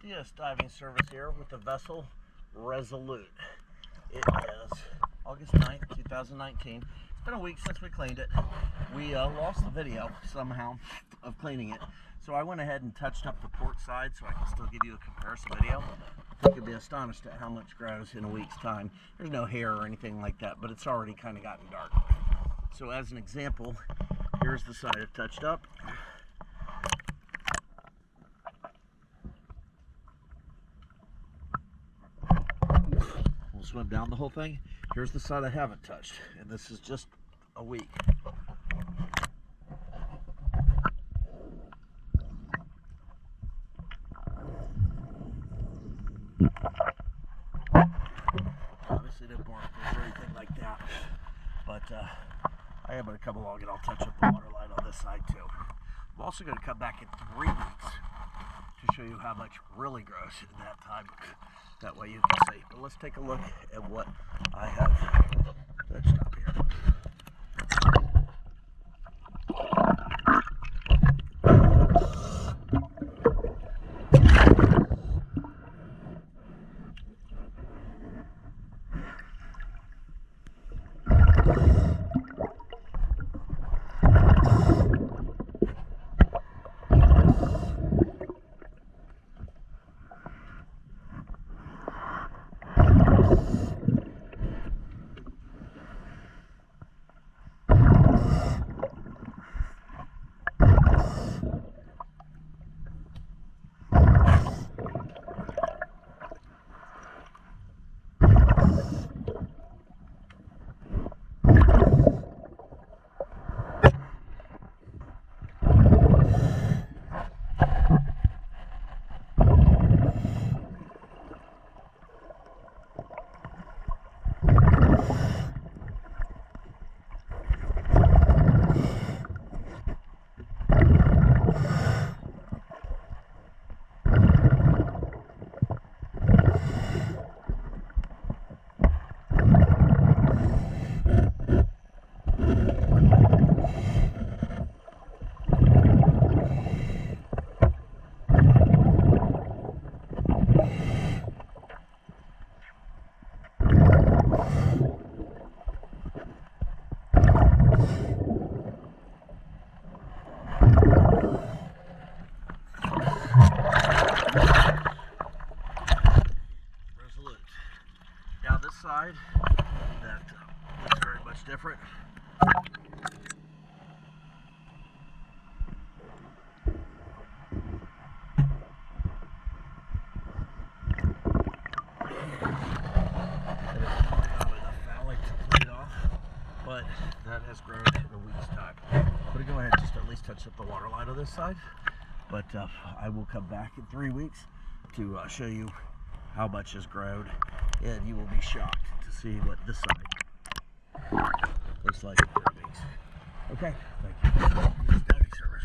DS diving service here with the vessel Resolute. It is August 9th, 2019. It's been a week since we cleaned it. We lost the video somehow of cleaning it, so I went ahead and touched up the port side so I can still give you a comparison video. I think you'll be astonished at how much grows in a week's time. There's no hair or anything like that, but it's already kind of gotten dark. So as an example, here's the side I've touched up. We'll swim down the whole thing. Here's the side I haven't touched, and this is just a week. Obviously no barnacles or anything like that, but I am going to come along and I'll touch up the water line on this side too. I'm also going to come back in 3 weeks to show you how much really grows in that time. That way you can see. But let's take a look at what I have touched up here. Resolute. Now this side, that looks very much different. But that has grown in a week's time. I'm going to go ahead and just at least touch up the water line on this side, but I will come back in 3 weeks to show you how much has grown, and you will be shocked to see what this side looks like in 3 weeks. Okay, thank you. Diving service.